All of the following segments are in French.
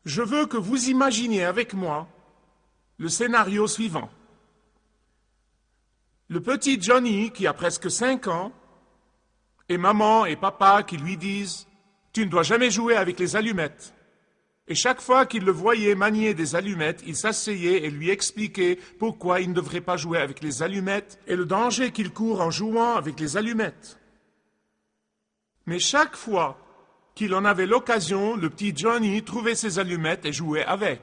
Je veux que vous imaginiez avec moi le scénario suivant. Le petit Johnny, qui a presque 5 ans, et maman et papa qui lui disent « Tu ne dois jamais jouer avec les allumettes ». Et chaque fois qu'il le voyait manier des allumettes, il s'asseyait et lui expliquait pourquoi il ne devrait pas jouer avec les allumettes et le danger qu'il court en jouant avec les allumettes. Mais chaque fois qu'il en avait l'occasion, le petit Johnny trouvait ses allumettes et jouait avec.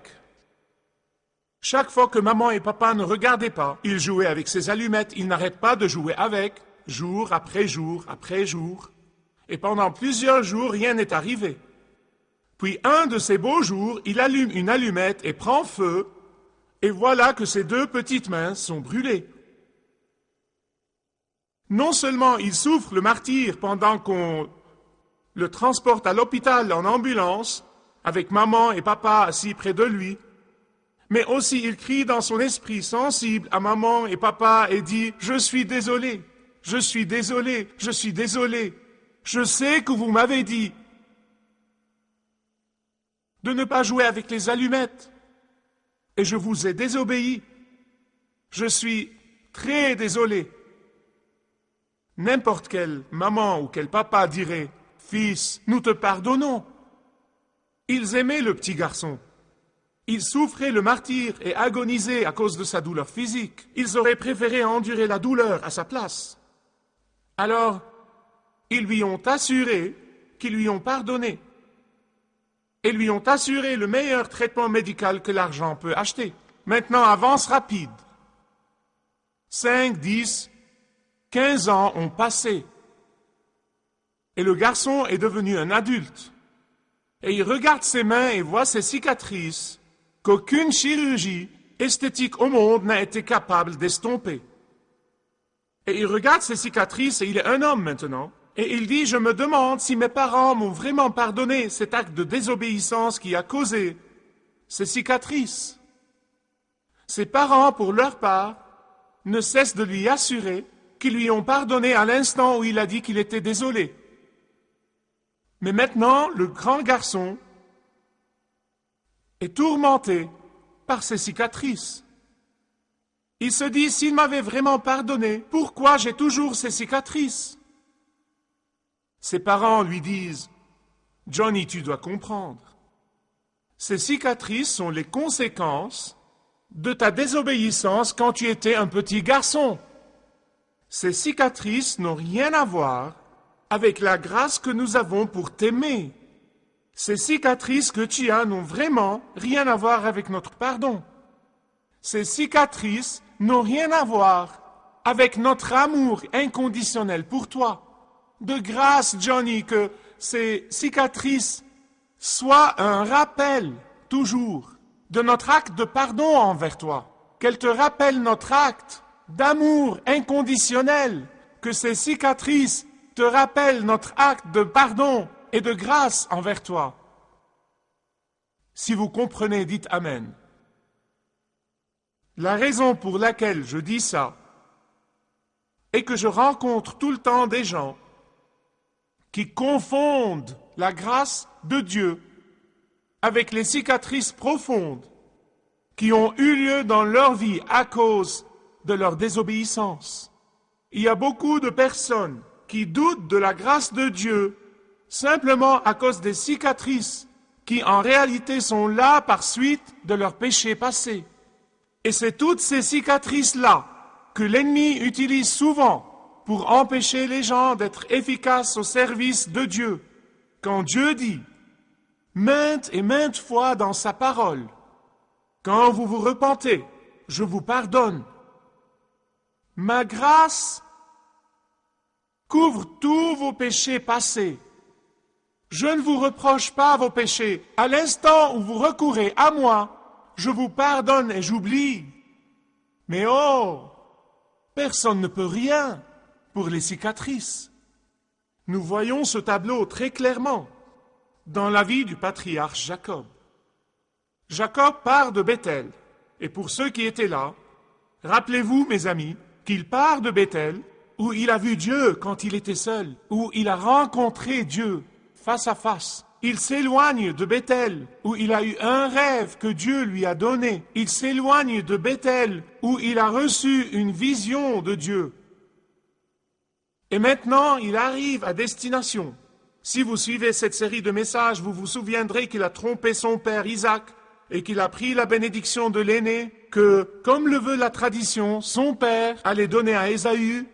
Chaque fois que maman et papa ne regardaient pas, il jouait avec ses allumettes, il n'arrête pas de jouer avec, jour après jour après jour. Et pendant plusieurs jours, rien n'est arrivé. Puis un de ces beaux jours, il allume une allumette et prend feu, et voilà que ses 2 petites mains sont brûlées. Non seulement il souffre le martyre pendant qu'on le transporte à l'hôpital en ambulance, avec maman et papa assis près de lui, mais aussi il crie dans son esprit sensible à maman et papa et dit « Je suis désolé, je suis désolé, je suis désolé, je sais que vous m'avez dit de ne pas jouer avec les allumettes, et je vous ai désobéi. Je suis très désolé. » N'importe quelle maman ou quel papa dirait « Fils, nous te pardonnons. » Ils aimaient le petit garçon. Il souffrait le martyre et agonisait à cause de sa douleur physique. Ils auraient préféré endurer la douleur à sa place. Alors, ils lui ont assuré qu'ils lui ont pardonné et lui ont assuré le meilleur traitement médical que l'argent peut acheter. Maintenant, avance rapide. 5, 10, 15 ans ont passé et le garçon est devenu un adulte. Et il regarde ses mains et voit ses cicatrices qu'aucune chirurgie esthétique au monde n'a été capable d'estomper. Et il regarde ses cicatrices et il est un homme maintenant. Et il dit « Je me demande si mes parents m'ont vraiment pardonné cet acte de désobéissance qui a causé ces cicatrices. » Ses parents, pour leur part, ne cessent de lui assurer qu'ils lui ont pardonné à l'instant où il a dit qu'il était désolé. Mais maintenant, le grand garçon est tourmenté par ses cicatrices. Il se dit, s'il m'avait vraiment pardonné, pourquoi j'ai toujours ces cicatrices? Ses parents lui disent, Johnny, tu dois comprendre. Ces cicatrices sont les conséquences de ta désobéissance quand tu étais un petit garçon. Ces cicatrices n'ont rien à voir avec la grâce que nous avons pour t'aimer. Ces cicatrices que tu as n'ont vraiment rien à voir avec notre pardon. Ces cicatrices n'ont rien à voir avec notre amour inconditionnel pour toi. De grâce, Johnny, que ces cicatrices soient un rappel, toujours, de notre acte de pardon envers toi. Qu'elles te rappellent notre acte d'amour inconditionnel. Que ces cicatrices te rappellent notre acte de pardon et de grâce envers toi. Si vous comprenez, dites Amen. La raison pour laquelle je dis ça est que je rencontre tout le temps des gens qui confondent la grâce de Dieu avec les cicatrices profondes qui ont eu lieu dans leur vie à cause de leur désobéissance. Il y a beaucoup de personnes qui doutent de la grâce de Dieu simplement à cause des cicatrices qui en réalité sont là par suite de leurs péchés passés. Et c'est toutes ces cicatrices-là que l'ennemi utilise souvent pour empêcher les gens d'être efficaces au service de Dieu. Quand Dieu dit, maintes et maintes fois dans sa parole, quand vous vous repentez, je vous pardonne. Ma grâce couvre tous vos péchés passés. Je ne vous reproche pas vos péchés. À l'instant où vous recourez à moi, je vous pardonne et j'oublie. Mais oh, personne ne peut rien pour les cicatrices. Nous voyons ce tableau très clairement dans la vie du patriarche Jacob. Jacob part de Béthel. Et pour ceux qui étaient là, rappelez-vous, mes amis, qu'il part de Béthel, où il a vu Dieu quand il était seul, où il a rencontré Dieu face à face. Il s'éloigne de Bethel, où il a eu un rêve que Dieu lui a donné. Il s'éloigne de Bethel, où il a reçu une vision de Dieu. Et maintenant, il arrive à destination. Si vous suivez cette série de messages, vous vous souviendrez qu'il a trompé son père Isaac et qu'il a pris la bénédiction de l'aîné, que, comme le veut la tradition, son père allait donner à Ésaü,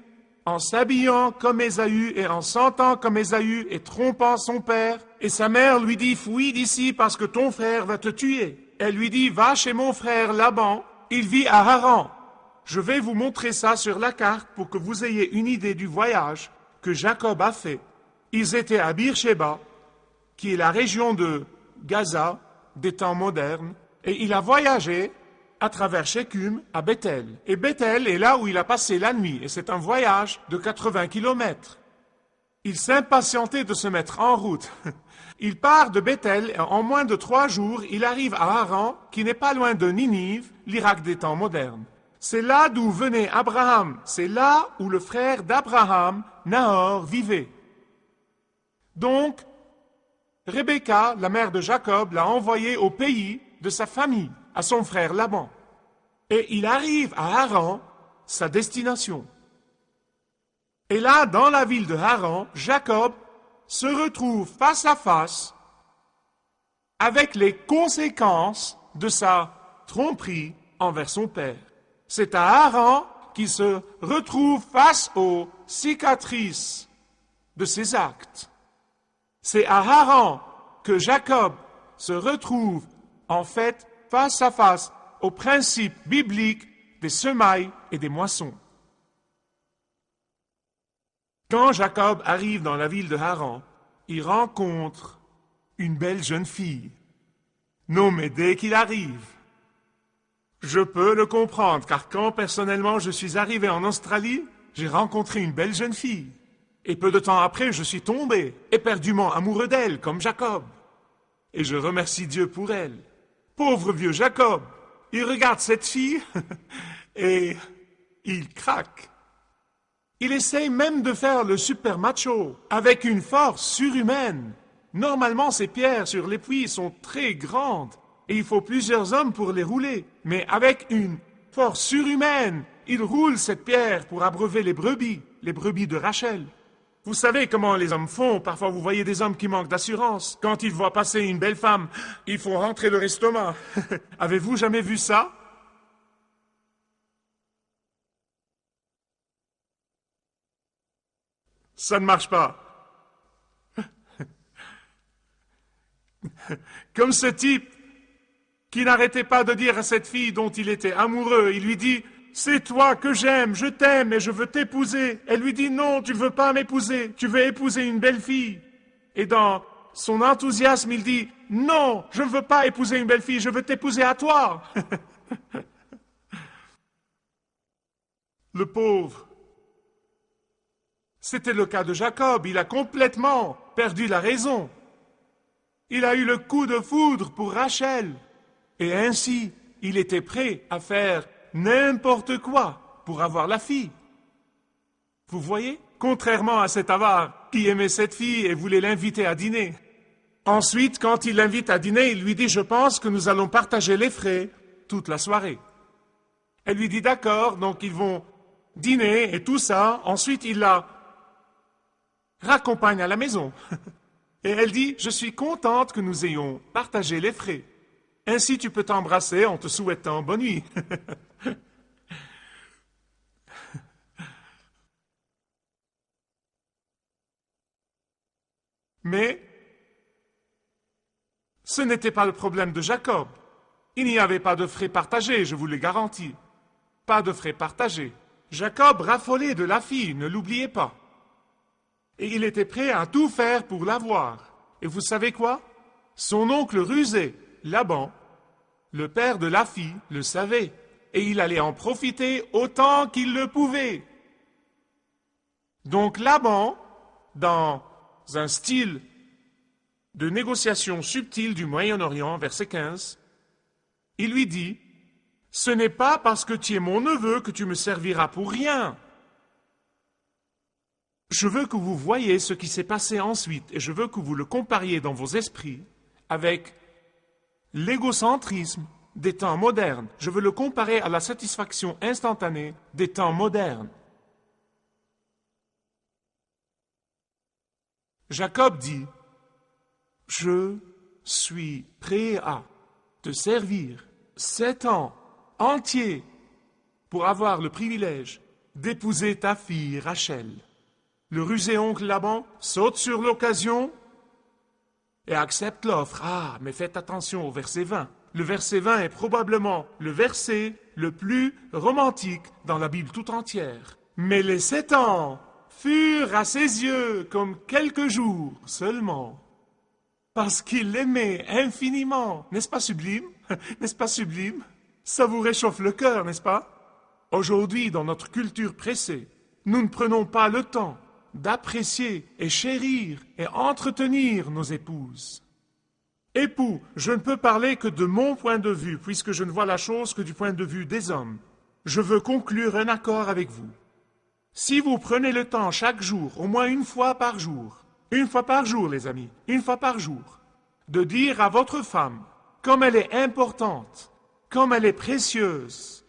en s'habillant comme Ésaü et en sentant comme Ésaü et trompant son père. Et sa mère lui dit, fuis d'ici parce que ton frère va te tuer. Elle lui dit, va chez mon frère Laban, il vit à Haran. Je vais vous montrer ça sur la carte pour que vous ayez une idée du voyage que Jacob a fait. Ils étaient à Beersheba, qui est la région de Gaza, des temps modernes, et il a voyagé à travers Shechem à Bethel. Et Bethel est là où il a passé la nuit, et c'est un voyage de 80 kilomètres. Il s'impatientait de se mettre en route. Il part de Bethel, et en moins de 3 jours, il arrive à Haran, qui n'est pas loin de Ninive, l'Irak des temps modernes. C'est là d'où venait Abraham, c'est là où le frère d'Abraham, Nahor, vivait. Donc, Rebecca, la mère de Jacob, l'a envoyé au pays de sa famille, à son frère Laban. Et il arrive à Haran, sa destination. Et là, dans la ville de Haran, Jacob se retrouve face à face avec les conséquences de sa tromperie envers son père. C'est à Haran qu'il se retrouve face aux cicatrices de ses actes. C'est à Haran que Jacob se retrouve en fait face à face au principe biblique des semailles et des moissons. Quand Jacob arrive dans la ville de Haran, il rencontre une belle jeune fille. Non, mais dès qu'il arrive, je peux le comprendre, car quand personnellement je suis arrivé en Australie, j'ai rencontré une belle jeune fille. Et peu de temps après, je suis tombé, éperdument amoureux d'elle, comme Jacob. Et je remercie Dieu pour elle. Pauvre vieux Jacob, il regarde cette fille et il craque. Il essaye même de faire le super macho, avec une force surhumaine. Normalement, ces pierres sur les puits sont très grandes, et il faut plusieurs hommes pour les rouler. Mais avec une force surhumaine, il roule cette pierre pour abreuver les brebis de Rachel. Vous savez comment les hommes font. Parfois, vous voyez des hommes qui manquent d'assurance. Quand ils voient passer une belle femme, ils font rentrer leur estomac. Avez-vous jamais vu ça? Ça ne marche pas. Comme ce type qui n'arrêtait pas de dire à cette fille dont il était amoureux, il lui dit « C'est toi que j'aime, je t'aime et je veux t'épouser. » Elle lui dit « Non, tu ne veux pas m'épouser, tu veux épouser une belle fille. » Et dans son enthousiasme, il dit « Non, je ne veux pas épouser une belle fille, je veux t'épouser à toi. » Le pauvre. C'était le cas de Jacob, il a complètement perdu la raison. Il a eu le coup de foudre pour Rachel. Et ainsi, il était prêt à faire n'importe quoi pour avoir la fille. Vous voyez? Contrairement à cet avare qui aimait cette fille et voulait l'inviter à dîner. Ensuite, quand il l'invite à dîner, il lui dit « Je pense que nous allons partager les frais toute la soirée. » Elle lui dit « D'accord, donc ils vont dîner et tout ça. » Ensuite, il la raccompagne à la maison. Et elle dit « Je suis contente que nous ayons partagé les frais. Ainsi tu peux t'embrasser en te souhaitant bonne nuit. » Mais ce n'était pas le problème de Jacob. Il n'y avait pas de frais partagés, je vous le garantis. Pas de frais partagés. Jacob raffolait de la fille, ne l'oubliez pas. Et il était prêt à tout faire pour l'avoir. Et vous savez quoi? Son oncle rusé, Laban, le père de la fille, le savait. Et il allait en profiter autant qu'il le pouvait. Donc Laban, dans un style de négociation subtile du Moyen-Orient, verset 15, il lui dit « Ce n'est pas parce que tu es mon neveu que tu me serviras pour rien. Je veux que vous voyiez ce qui s'est passé ensuite et je veux que vous le compariez dans vos esprits avec l'égocentrisme des temps modernes. Je veux le comparer à la satisfaction instantanée des temps modernes. Jacob dit, « Je suis prêt à te servir 7 ans entiers pour avoir le privilège d'épouser ta fille Rachel. » Le rusé oncle Laban saute sur l'occasion et accepte l'offre. Ah, mais faites attention au verset 20. Le verset 20 est probablement le verset le plus romantique dans la Bible tout entière. Mais les 7 ans furent à ses yeux comme quelques jours seulement, parce qu'il l'aimait infiniment. N'est-ce pas sublime? N'est-ce pas sublime? Ça vous réchauffe le cœur, n'est-ce pas? Aujourd'hui, dans notre culture pressée, nous ne prenons pas le temps d'apprécier et chérir et entretenir nos épouses. Époux, je ne peux parler que de mon point de vue, puisque je ne vois la chose que du point de vue des hommes. Je veux conclure un accord avec vous. Si vous prenez le temps chaque jour, au moins une fois par jour, les amis, une fois par jour, de dire à votre femme comme elle est importante, comme elle est précieuse,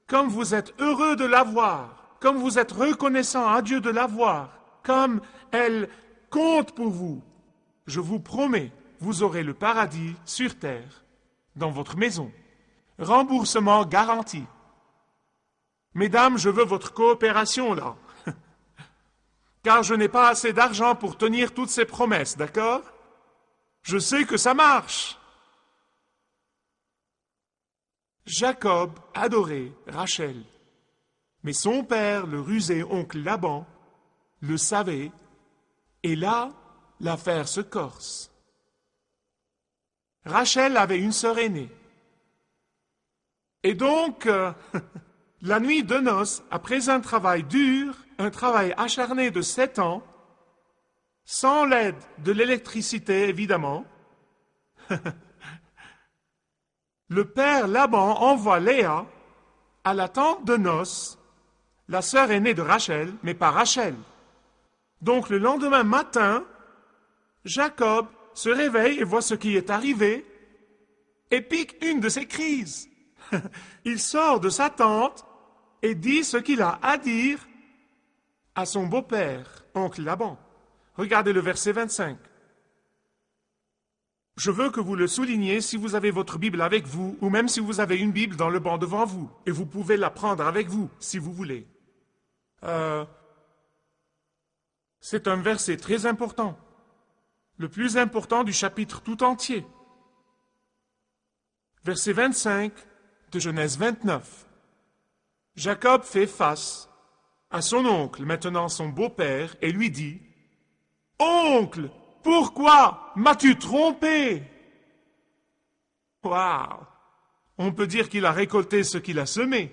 comme vous êtes heureux de l'avoir, comme vous êtes reconnaissant à Dieu de l'avoir, comme elle compte pour vous, je vous promets, vous aurez le paradis sur terre, dans votre maison. Remboursement garanti. Mesdames, je veux votre coopération là. Car je n'ai pas assez d'argent pour tenir toutes ces promesses, d'accord? Je sais que ça marche. Jacob adorait Rachel. Mais son père, le rusé oncle Laban, le savait, et là, l'affaire se corse. Rachel avait une sœur aînée. Et donc, la nuit de noces, après un travail dur, un travail acharné de 7 ans, sans l'aide de l'électricité, évidemment, le père Laban envoie Léa à la tente de noces, la sœur aînée de Rachel, mais pas Rachel. Donc le lendemain matin, Jacob se réveille et voit ce qui est arrivé et pique une de ses crises. Il sort de sa tente et dit ce qu'il a à dire à son beau-père, oncle Laban. Regardez le verset 25. Je veux que vous le souligniez si vous avez votre Bible avec vous, ou même si vous avez une Bible dans le banc devant vous, et vous pouvez la prendre avec vous, si vous voulez. C'est un verset très important, le plus important du chapitre tout entier. Verset 25 de Genèse 29. Jacob fait face à son oncle, maintenant son beau-père, et lui dit, « Oncle, pourquoi m'as-tu trompé ?» Waouh! On peut dire qu'il a récolté ce qu'il a semé.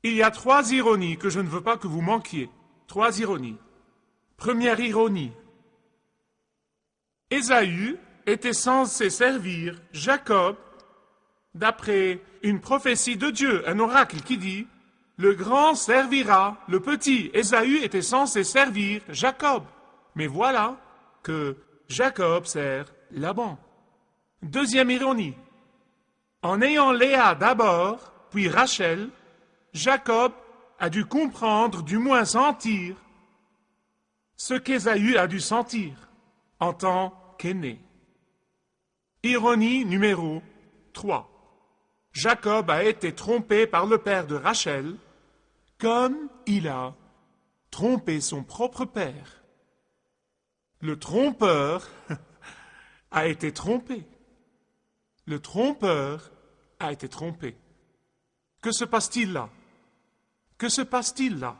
Il y a 3 ironies que je ne veux pas que vous manquiez. 3 ironies. Première ironie. Ésaü était censé servir Jacob d'après une prophétie de Dieu, un oracle qui dit « Le grand servira le petit ». Ésaü était censé servir Jacob. Mais voilà que Jacob sert Laban. Deuxième ironie. En ayant Léa d'abord, puis Rachel, Jacob a dû comprendre, du moins sentir, ce qu'Ésaü a dû sentir en tant qu'aîné. Ironie numéro 3. Jacob a été trompé par le père de Rachel, comme il a trompé son propre père. Le trompeur a été trompé. Le trompeur a été trompé. Que se passe-t-il là? Que se passe-t-il là?